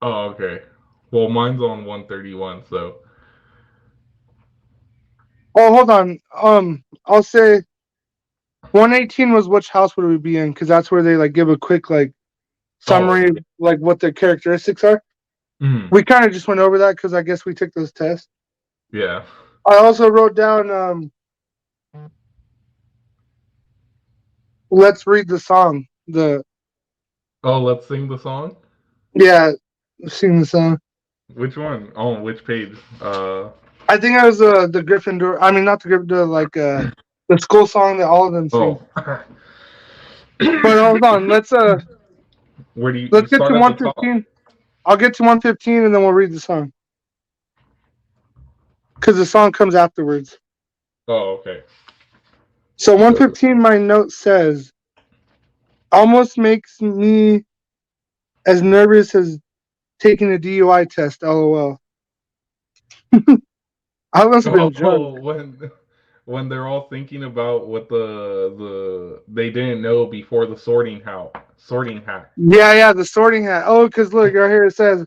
Speaker 2: Oh, okay. Well, mine's on 131, so
Speaker 1: Oh, hold on. I'll say 118 was which house would we be in? Because that's where they like give a quick like
Speaker 2: oh,
Speaker 1: summary, like what their characteristics are.
Speaker 2: mm,
Speaker 1: We kind of just went over that because I guess we took those tests.
Speaker 2: yeah.
Speaker 1: I also wrote down let's read the song.
Speaker 2: Oh, let's sing the song.
Speaker 1: Yeah, sing the song.
Speaker 2: Which one? Oh, which page?
Speaker 1: I think it was the Gryffindor. I mean, not the Gryffindor, like the school song that all of them sing.
Speaker 2: Oh.
Speaker 1: But hold on,
Speaker 2: Where do you
Speaker 1: let's get to
Speaker 2: start at the top?
Speaker 1: 115. I'll get to 115 and then we'll read the song because the song comes afterwards.
Speaker 2: Oh, okay.
Speaker 1: So 115, my note says, almost makes me as nervous as taking a DUI test. LOL. I must have been drunk.
Speaker 2: Oh, when they're all thinking about what they didn't know before the sorting hack.
Speaker 1: Yeah, the sorting hat. Oh, because look right here it says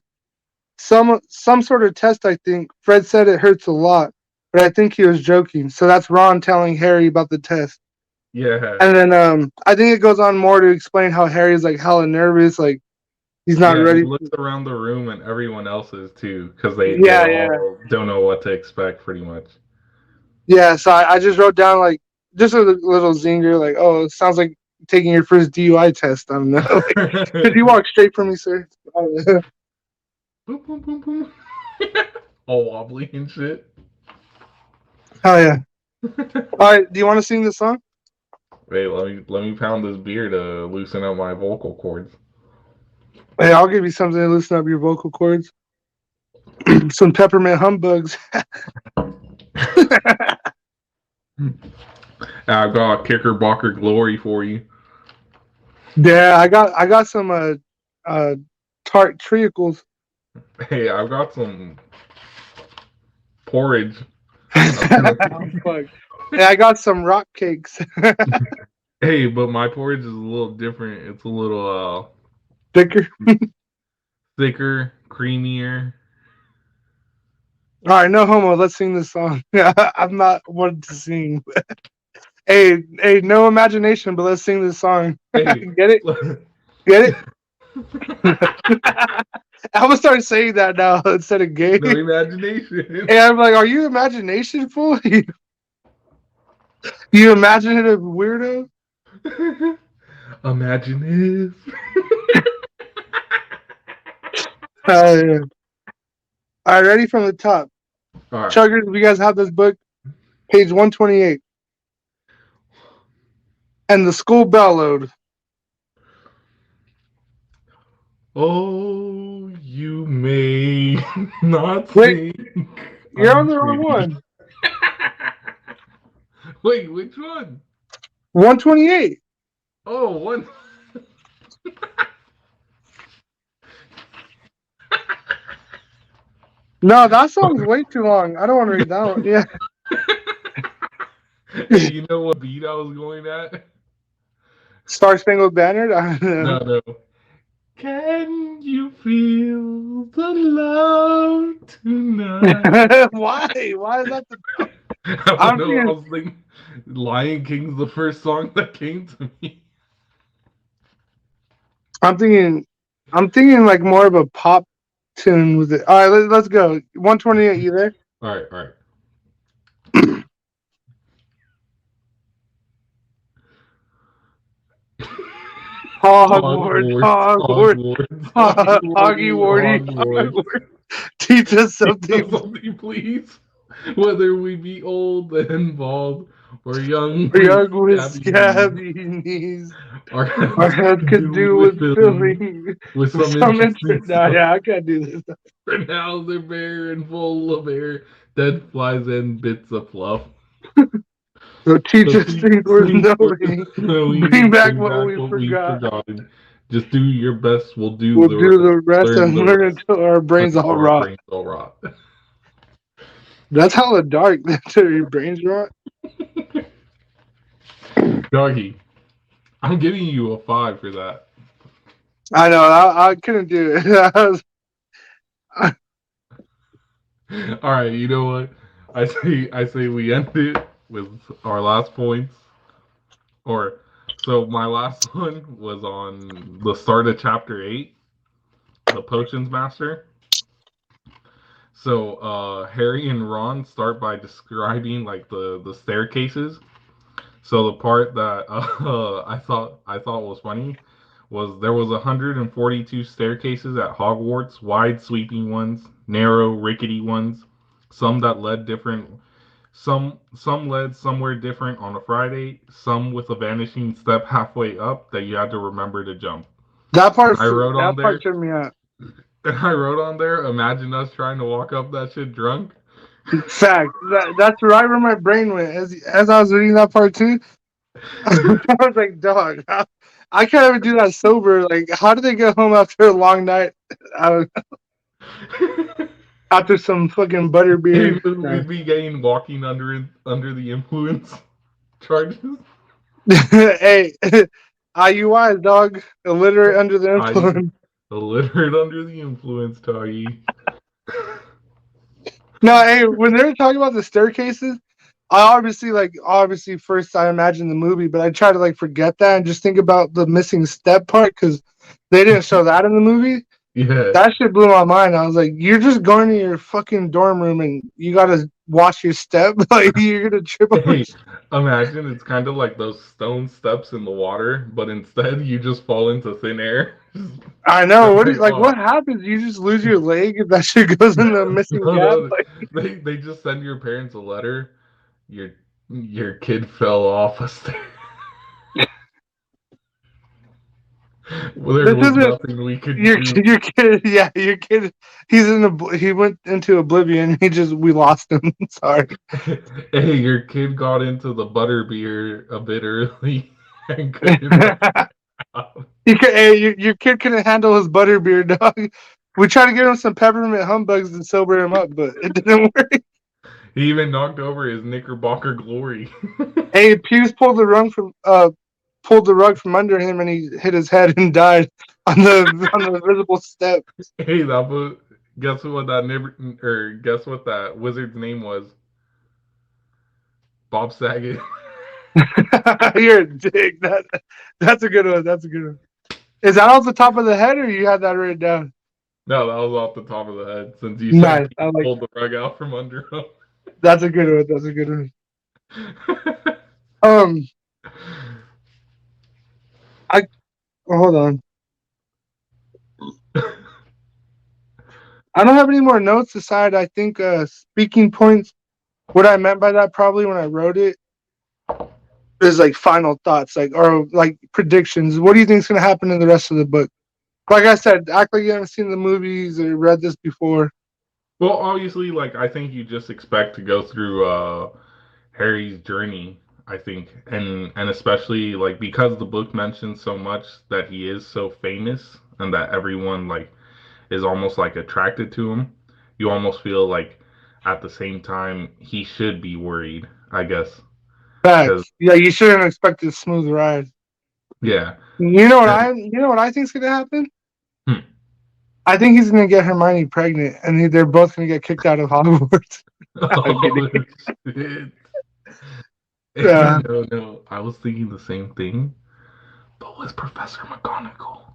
Speaker 1: some sort of test. I think Fred said it hurts a lot, but I think he was joking. So that's Ron telling Harry about the test.
Speaker 2: Yeah.
Speaker 1: And then I think it goes on more to explain how Harry's like hella nervous, like He's not
Speaker 2: Yeah, he
Speaker 1: ready.
Speaker 2: looks around the room and everyone else is too, because they
Speaker 1: Yeah, yeah,
Speaker 2: all don't know what to expect pretty much.
Speaker 1: yeah. So I just wrote down like just a little zinger, like, oh, it sounds like taking your first DUI test. I don't know. Could you walk straight from me, sir? I don't know.
Speaker 2: Boom, boom, boom, boom. All wobbly and shit.
Speaker 1: Oh yeah. All right. Do you want to sing this song?
Speaker 2: Wait, let me pound this beer to loosen up my vocal cords.
Speaker 1: Hey, I'll give you something to loosen up your vocal cords. Some peppermint humbugs.
Speaker 2: I've got Knickerbocker Glory for you.
Speaker 1: Yeah, I got some tart treacles.
Speaker 2: Hey, I've got some porridge.
Speaker 1: Oh, fuck. Yeah, I got some rock cakes.
Speaker 2: Hey, but my porridge is a little different. It's a little
Speaker 1: Thicker.
Speaker 2: thicker, creamier.
Speaker 1: All right, no homo. Let's sing this song. I'm not one to sing. Hey, no imagination, but let's sing this song.
Speaker 2: Hey,
Speaker 1: Get it? Get it? I'm gonna start saying that now instead of gay.
Speaker 2: no imagination.
Speaker 1: And I'm like, are you imagination fool? You imaginative weirdo?
Speaker 2: Imagine if.
Speaker 1: Yeah. All right, ready from the top.
Speaker 2: All right.
Speaker 1: Chuggers, if you guys have this book, page 128. And the school bellowed.
Speaker 2: Oh, you may not
Speaker 1: Wait,
Speaker 2: think
Speaker 1: you're on
Speaker 2: I'm
Speaker 1: the wrong
Speaker 2: pretty.
Speaker 1: one.
Speaker 2: Wait, which one?
Speaker 1: 128.
Speaker 2: Oh, one.
Speaker 1: No, that song's way too long. I don't want to read that one. Yeah.
Speaker 2: Hey, you know what beat I was going at?
Speaker 1: Star Spangled Banner? I don't know.
Speaker 2: No. Can you feel the love tonight?
Speaker 1: Why? Why is that the
Speaker 2: I don't
Speaker 1: I'm
Speaker 2: know. I
Speaker 1: thinking
Speaker 2: was thinking Lion King's the first song that came to me.
Speaker 1: I'm thinking like more of a pop tune with it. All right, let's go. 128, you there?
Speaker 2: All right.
Speaker 1: Hogwarts,
Speaker 2: Hogwarts,
Speaker 1: Hoggy Wardy,
Speaker 2: Hogwarts.
Speaker 1: teach us
Speaker 2: Something,
Speaker 1: something.
Speaker 2: please. Whether we be old and bald or young
Speaker 1: Young with
Speaker 2: scabby
Speaker 1: scabby knees.
Speaker 2: our
Speaker 1: Our
Speaker 2: heads
Speaker 1: heads could do with filling.
Speaker 2: with
Speaker 1: With
Speaker 2: some
Speaker 1: some
Speaker 2: interesting
Speaker 1: interest. Nah,
Speaker 2: stuff.
Speaker 1: yeah, I can't do this.
Speaker 2: For now they're bare and full of air, dead flies and bits of fluff.
Speaker 1: So teach
Speaker 2: So
Speaker 1: us things worth knowing. Bring back what we
Speaker 2: we've
Speaker 1: forgot.
Speaker 2: forgotten. Just do your best. We'll do
Speaker 1: We'll
Speaker 2: the
Speaker 1: do
Speaker 2: rest.
Speaker 1: the rest
Speaker 2: Learn
Speaker 1: and
Speaker 2: the
Speaker 1: learn
Speaker 2: rest
Speaker 1: until our brains all
Speaker 2: until our
Speaker 1: rot.
Speaker 2: brains all rot.
Speaker 1: That's hella dark until your brains rot.
Speaker 2: Doggy, I'm giving you a 5 for that.
Speaker 1: I know. I couldn't do it.
Speaker 2: All right, you know what? I say we end it with our last points. Or so my last one was on the start of chapter 8, the potions master. So Harry and Ron start by describing like the staircases. So the part that I thought was funny was there was 142 staircases at Hogwarts, wide sweeping ones, narrow rickety ones, some that led different some led somewhere different on a Friday, some with a vanishing step halfway up that you had to remember to jump.
Speaker 1: That part.
Speaker 2: I wrote on
Speaker 1: That part
Speaker 2: there
Speaker 1: tripped me out.
Speaker 2: and I wrote on there, imagine us trying to walk up that shit drunk.
Speaker 1: Fact. That's right where my brain went. As I was reading that part too, I was like, dog, I can't even do that sober. Like, how do they get home after a long night? After some fucking butterbeer.
Speaker 2: We'd be getting walking under the influence charges.
Speaker 1: Hey, IUIs, dog. Illiterate under the
Speaker 2: I
Speaker 1: influence.
Speaker 2: illiterate under the influence, Toggy.
Speaker 1: No, hey, when they were talking about the staircases, I obviously first I imagine the movie, but I try to like forget that and just think about the missing step part because they didn't show that in the movie.
Speaker 2: Yeah.
Speaker 1: That shit blew my mind. I was like, you're just going to your fucking dorm room and you gotta watch your step. Like you're gonna trip over.
Speaker 2: Hey, imagine it's kind of like those stone steps in the water, but instead you just fall into thin air.
Speaker 1: I know. What
Speaker 2: Like,
Speaker 1: like
Speaker 2: oh,
Speaker 1: what happens? You just lose your leg if that shit goes in the missing
Speaker 2: no,
Speaker 1: gap.
Speaker 2: no,
Speaker 1: Like
Speaker 2: they just send your parents a letter. Your your kid fell off a stair. Well, there
Speaker 1: this
Speaker 2: was
Speaker 1: isn't
Speaker 2: nothing we could
Speaker 1: your
Speaker 2: do.
Speaker 1: your kid. Yeah, your kid. He went into oblivion. We lost him. Sorry.
Speaker 2: Hey, your kid got into the butterbeer a bit early and couldn't let out.
Speaker 1: Hey, your kid couldn't handle his butterbeer, dog. We tried to give him some peppermint humbugs to sober him up, but it didn't work.
Speaker 2: He even knocked over his Knickerbocker glory.
Speaker 1: Hey, Hughes pulled the rug from under him, and he hit his head and died on the invisible step.
Speaker 2: Hey, that was guess what that wizard's name was? Bob Saget.
Speaker 1: You're a dick. That's a good one. That's a good one. Is that off the top of the head, or you had that written down?
Speaker 2: No, that was off the top of the head since you said
Speaker 1: Nice.
Speaker 2: he pulled the rug out from under him.
Speaker 1: That's a good one. That's a good one. Um, I hold on. I don't have any more notes aside. I think speaking points. What I meant by that probably when I wrote it is like final thoughts, like or like predictions. What do you think is going to happen in the rest of the book? Like I said, act like you haven't seen the movies or read this before.
Speaker 2: Well, obviously, like I think you just expect to go through Harry's journey. I think, and especially like because the book mentions so much that he is so famous and that everyone like is almost like attracted to him. You almost feel like at the same time he should be worried, I guess, because
Speaker 1: Facts. Yeah, you shouldn't expect a smooth ride.
Speaker 2: yeah, and,
Speaker 1: You know what I think's gonna happen?
Speaker 2: hmm.
Speaker 1: I think he's gonna get Hermione pregnant, and they're both gonna get kicked out of Hogwarts. I'm kidding.
Speaker 2: Oh shit.
Speaker 1: Yeah.
Speaker 2: No, no, I was thinking the same thing, but was Professor McGonagall?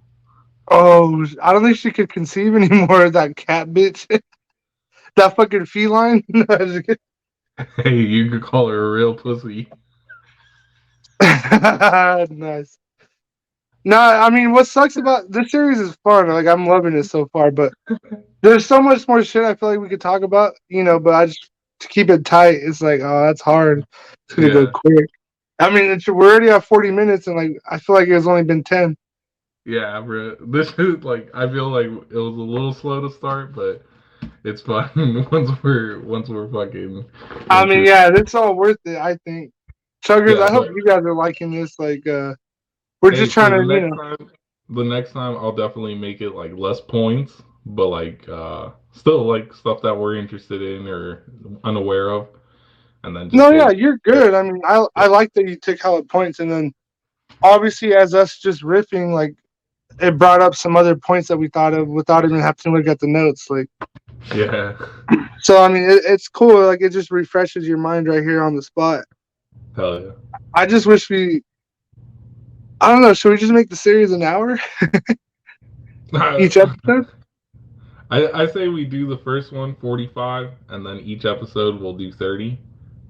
Speaker 1: Oh, I don't think she could conceive anymore. That cat bitch, that fucking feline.
Speaker 2: Hey, you could call her a real pussy.
Speaker 1: Nice. No, I mean, what sucks about this series is fun. Like, I'm loving it so far, but there's so much more shit I feel like we could talk about, but I just to keep it tight, it's like, oh, that's hard. It's gonna go
Speaker 2: Yeah,
Speaker 1: quick. I mean, we're already at 40 minutes, and like, I feel like it's only been 10.
Speaker 2: yeah, bro. This is like I feel like it was a little slow to start, but it's fun once we're fucking
Speaker 1: I mean,
Speaker 2: into it.
Speaker 1: yeah, it's all worth it. I think. Chuggers,
Speaker 2: Yeah,
Speaker 1: I hope
Speaker 2: but
Speaker 1: you guys are liking this. Like, we're
Speaker 2: hey,
Speaker 1: just
Speaker 2: for
Speaker 1: trying to.
Speaker 2: the next time I'll definitely make it like less points, but like still like stuff that we're interested in or unaware of, and then just
Speaker 1: No,
Speaker 2: go.
Speaker 1: yeah, you're good. I mean, I like that you took hella points, and then obviously as us just riffing, like it brought up some other points that we thought of without even having to look at the notes. Like,
Speaker 2: Yeah.
Speaker 1: so I mean, it's cool. Like, it just refreshes your mind right here on the spot.
Speaker 2: Hell yeah.
Speaker 1: I just wish we. I don't know. Should we just make the series an hour each episode?
Speaker 2: I say we do the first one 45 and then each episode we'll do 30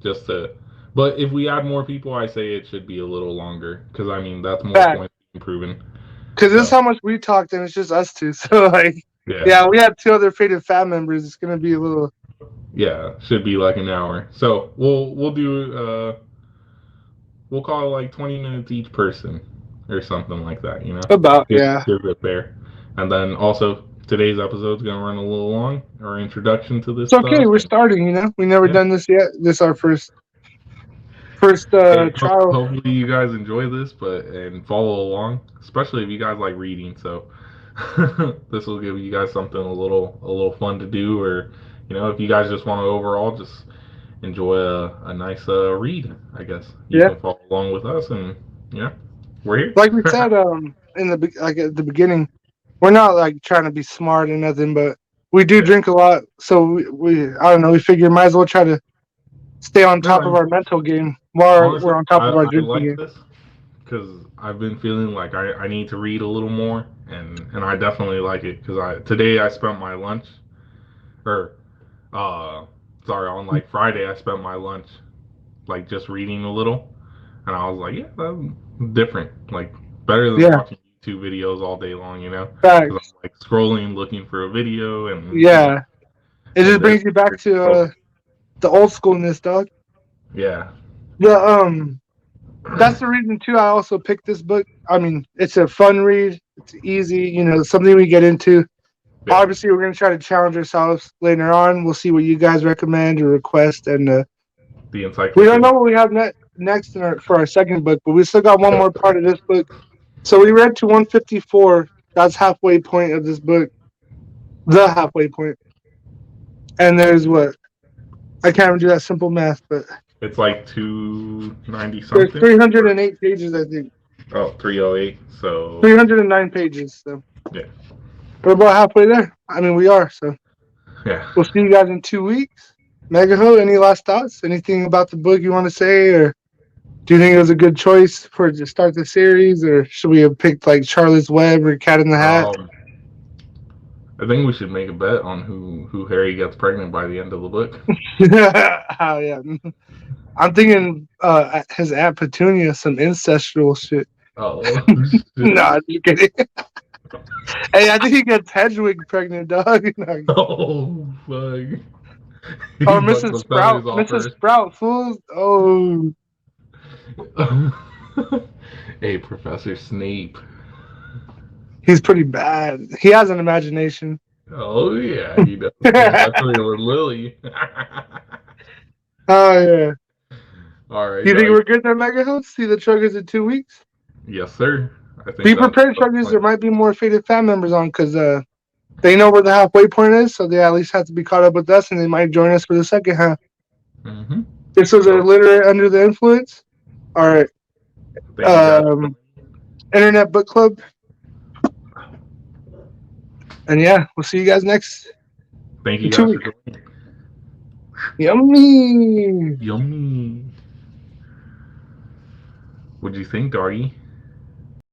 Speaker 2: just to but if we add more people I say it should be a little longer because I mean that's more
Speaker 1: Fact.
Speaker 2: points proven.
Speaker 1: Because this is
Speaker 2: So
Speaker 1: how much we talked, and it's just us two. So like,
Speaker 2: yeah.
Speaker 1: yeah, we had two other faded fat members. It's gonna be a little
Speaker 2: Yeah, should be like an hour. So we'll do we'll call it like 20 minutes each person or something like that, you know?
Speaker 1: about
Speaker 2: Give,
Speaker 1: yeah.
Speaker 2: give it fair. And then also today's episode's gonna run a little long, our introduction to this
Speaker 1: It's okay.
Speaker 2: stuff.
Speaker 1: We're
Speaker 2: And
Speaker 1: starting. We never
Speaker 2: yeah.
Speaker 1: done this yet. This is our first
Speaker 2: Hey,
Speaker 1: trial.
Speaker 2: hopefully you guys enjoy this, but and follow along, especially if you guys like reading. So this will give you guys something a little fun to do, or if you guys just want to overall just enjoy a nice read, I guess you
Speaker 1: Yeah,
Speaker 2: can follow along with us, and yeah, we're
Speaker 1: like we
Speaker 2: here.
Speaker 1: said in like at the beginning, we're not like trying to be smart or nothing, but we do
Speaker 2: Yeah,
Speaker 1: drink a lot. So we I don't know. We figure might as well try to stay on top of
Speaker 2: No,
Speaker 1: our mental game while
Speaker 2: honestly,
Speaker 1: we're on top of our
Speaker 2: I
Speaker 1: drinking
Speaker 2: like
Speaker 1: game.
Speaker 2: this because I've been feeling like I need to read a little more, and I definitely like it because today I spent my lunch or sorry, on like Friday I spent my lunch like just reading a little, and I was like, yeah, that's different, like better than
Speaker 1: Yeah,
Speaker 2: watching YouTube videos all day long, because
Speaker 1: facts.
Speaker 2: I'm like scrolling looking for a video and
Speaker 1: Yeah, it just
Speaker 2: and this
Speaker 1: brings you back to
Speaker 2: oh,
Speaker 1: the old schoolness, dog.
Speaker 2: yeah,
Speaker 1: The that's the reason too. I also picked this book. I mean, it's a fun read. It's easy, something we get into.
Speaker 2: yeah,
Speaker 1: Obviously, we're gonna try to challenge ourselves later on. We'll see what you guys recommend or request, and
Speaker 2: the
Speaker 1: we don't know
Speaker 2: encyclopedia.
Speaker 1: what we have next for our second book, but we still got one more part of this book. So we read to 154. That's halfway point of this book, the halfway point. And there's what I can't even do that simple math, but
Speaker 2: It's like 290
Speaker 1: there's
Speaker 2: something.
Speaker 1: 308 pages, I think.
Speaker 2: Oh, 308. So
Speaker 1: 309 pages. So
Speaker 2: yeah,
Speaker 1: we're about halfway there. I mean, we are. So
Speaker 2: yeah.
Speaker 1: we'll see you guys in 2 weeks. Megaho, any last thoughts? Anything about the book you want to say, or do you think it was a good choice for to start the series, or should we have picked like Charlotte's Web or Cat in the Hat?
Speaker 2: I think we should make a bet on who Harry gets pregnant by the end of the book.
Speaker 1: Oh yeah, I'm thinking his Aunt Petunia, some ancestral shit.
Speaker 2: Oh shit.
Speaker 1: Nah, just kidding. Hey, I think he gets Hedwig pregnant, dog.
Speaker 2: Oh fuck.
Speaker 1: Or
Speaker 2: He's like
Speaker 1: Mrs.
Speaker 2: the feathers
Speaker 1: Sprout,
Speaker 2: off
Speaker 1: Mrs.
Speaker 2: her.
Speaker 1: Sprout, fools. Oh,
Speaker 2: Hey, Professor Snape.
Speaker 1: he's pretty bad. He has an imagination.
Speaker 2: Oh yeah, he does.
Speaker 1: Oh
Speaker 2: Especially with Lily.
Speaker 1: yeah.
Speaker 2: All
Speaker 1: Do
Speaker 2: right,
Speaker 1: you think
Speaker 2: dog.
Speaker 1: we're good there, Megahost? See the Chuggers in 2 weeks?
Speaker 2: Yes, sir. I think
Speaker 1: Be
Speaker 2: that's
Speaker 1: prepared,
Speaker 2: the
Speaker 1: Chuggers.
Speaker 2: plan.
Speaker 1: There might be more faded fan members on because they know where the halfway point is, so they at least have to be caught up with us, and they might join us for the second half.
Speaker 2: Mm-hmm.
Speaker 1: This was
Speaker 2: So
Speaker 1: Illiterate Under the Influence, our
Speaker 2: thank you guys.
Speaker 1: internet book club. And yeah, we'll see you guys
Speaker 2: Thank
Speaker 1: in
Speaker 2: you
Speaker 1: two
Speaker 2: guys for
Speaker 1: weeks.
Speaker 2: joining.
Speaker 1: Yummy.
Speaker 2: Yummy. What'd you think, doggy?